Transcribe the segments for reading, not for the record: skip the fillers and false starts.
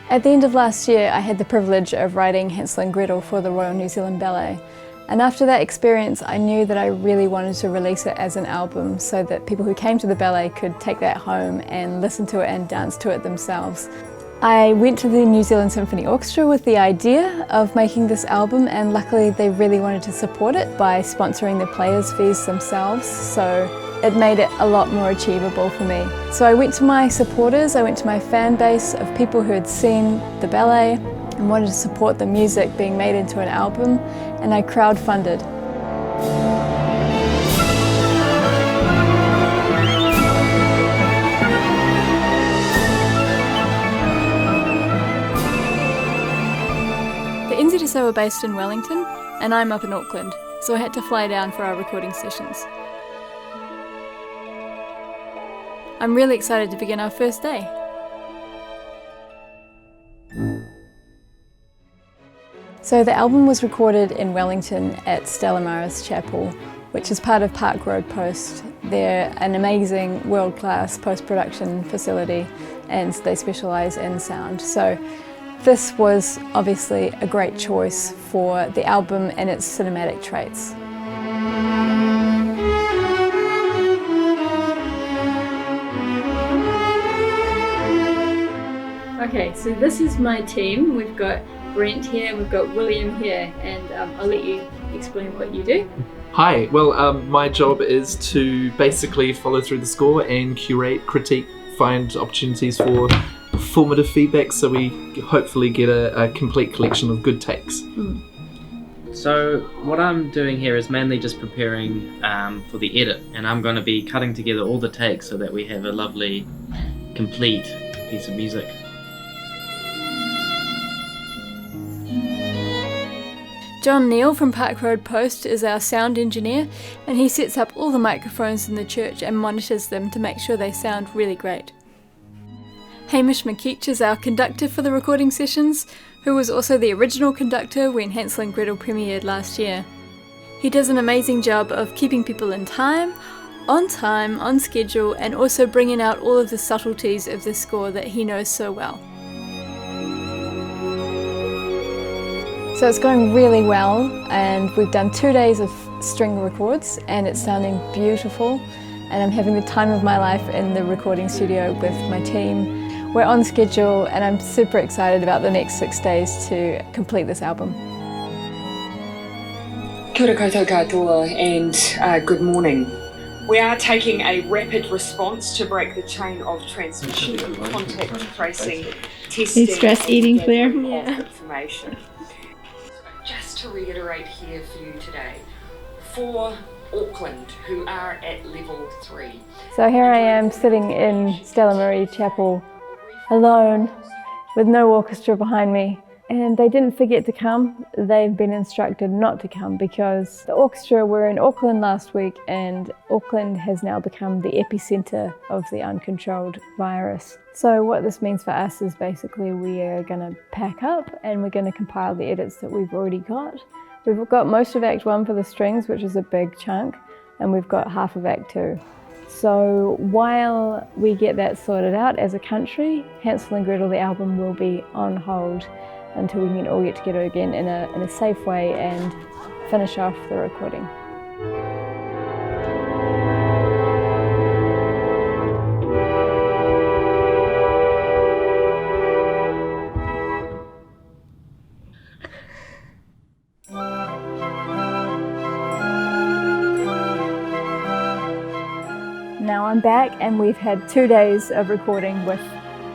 At the end of last year, I had the privilege of writing Hansel and Gretel for the Royal New Zealand Ballet. And after that experience, I knew that I really wanted to release it as an album so that people who came to the ballet could take that home and listen to it and dance to it themselves. I went to the New Zealand Symphony Orchestra with the idea of making this album, and luckily they really wanted to support it by sponsoring the players' fees themselves, so it made it a lot more achievable for me. So I went to my supporters, I went to my fan base of people who had seen the ballet and wanted to support the music being made into an album, and I crowdfunded. The NZSO are based in Wellington and I'm up in Auckland, so I had to fly down for our recording sessions. I'm really excited to begin our first day. So the album was recorded in Wellington at Stella Maris Chapel, which is part of Park Road Post. They're an amazing world-class post-production facility and they specialise in sound. So this was obviously a great choice for the album and its cinematic traits. Okay, so this is my team. We've got Brent here, we've got William here, and I'll let you explain what you do. Hi, well my job is to basically follow through the score and curate, critique, find opportunities for formative feedback so we hopefully get a complete collection of good takes. So what I'm doing here is mainly just preparing for the edit, and I'm going to be cutting together all the takes so that we have a lovely, complete piece of music. John Neal from Park Road Post is our sound engineer, and he sets up all the microphones in the church and monitors them to make sure they sound really great. Hamish McKeach is our conductor for the recording sessions, who was also the original conductor when Hansel and Gretel premiered last year. He does an amazing job of keeping people in time, on schedule, and also bringing out all of the subtleties of the score that he knows so well. So it's going really well, and we've done 2 days of string records and it's sounding beautiful, and I'm having the time of my life in the recording studio with my team. We're on schedule and I'm super excited about the next 6 days to complete this album. Kia ora koutou katoa and good morning. We are taking a rapid response to break the chain of transmission and contact tracing, testing stress eating, Claire? Yeah. Information. Just to reiterate here for you today, for Auckland, who are at level 3. So here I am sitting in Stella Maris Chapel, alone, with no orchestra behind me. And they didn't forget to come. They've been instructed not to come because the orchestra were in Auckland last week, and Auckland has now become the epicentre of the uncontrolled virus. So what this means for us is basically we are going to pack up and we're going to compile the edits that we've already got. We've got most of Act 1 for the strings, which is a big chunk, and we've got half of Act 2. So while we get that sorted out as a country, Hansel and Gretel, the album, will be on hold until we can all get together again in a safe way and finish off the recording. Now I'm back and we've had 2 days of recording with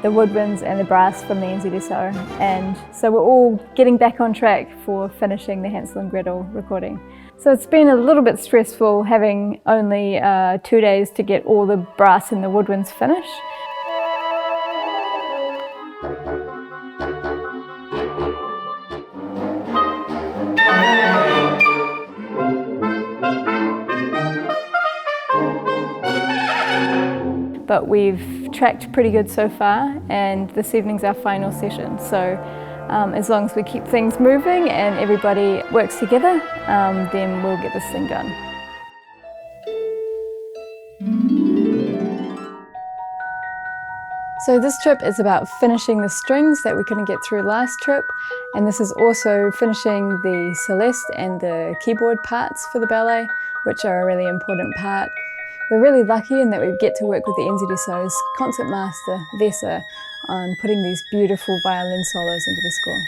the woodwinds and the brass from the NZSO, and so we're all getting back on track for finishing the Hansel and Gretel recording. So it's been a little bit stressful having only 2 days to get all the brass and the woodwinds finished. But we've tracked pretty good so far, and this evening's our final session. So as long as we keep things moving and everybody works together, then we'll get this thing done. So this trip is about finishing the strings that we couldn't get through last trip, and this is also finishing the celeste and the keyboard parts for the ballet, which are a really important part. We're really lucky in that we get to work with the NZSO's concert master, Vesa, on putting these beautiful violin solos into the score.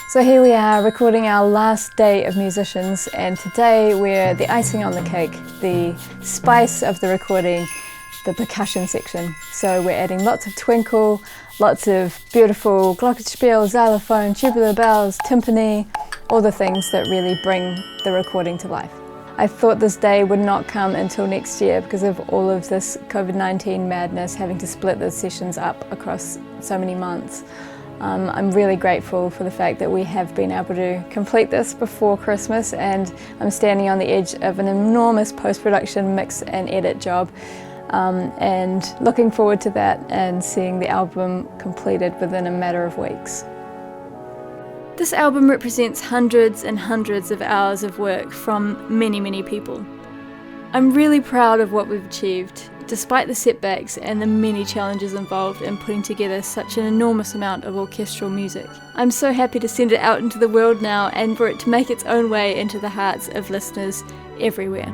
So here we are recording our last day of musicians, and today we're the icing on the cake, the spice of the recording, the percussion section. So we're adding lots of twinkle, lots of beautiful glockenspiel, xylophone, tubular bells, timpani, all the things that really bring the recording to life. I thought this day would not come until next year because of all of this COVID-19 madness, having to split the sessions up across so many months. I'm really grateful for the fact that we have been able to complete this before Christmas, and I'm standing on the edge of an enormous post-production mix and edit job, and looking forward to that and seeing the album completed within a matter of weeks. This album represents hundreds and hundreds of hours of work from many, many people. I'm really proud of what we've achieved, despite the setbacks and the many challenges involved in putting together such an enormous amount of orchestral music. I'm so happy to send it out into the world now and for it to make its own way into the hearts of listeners everywhere.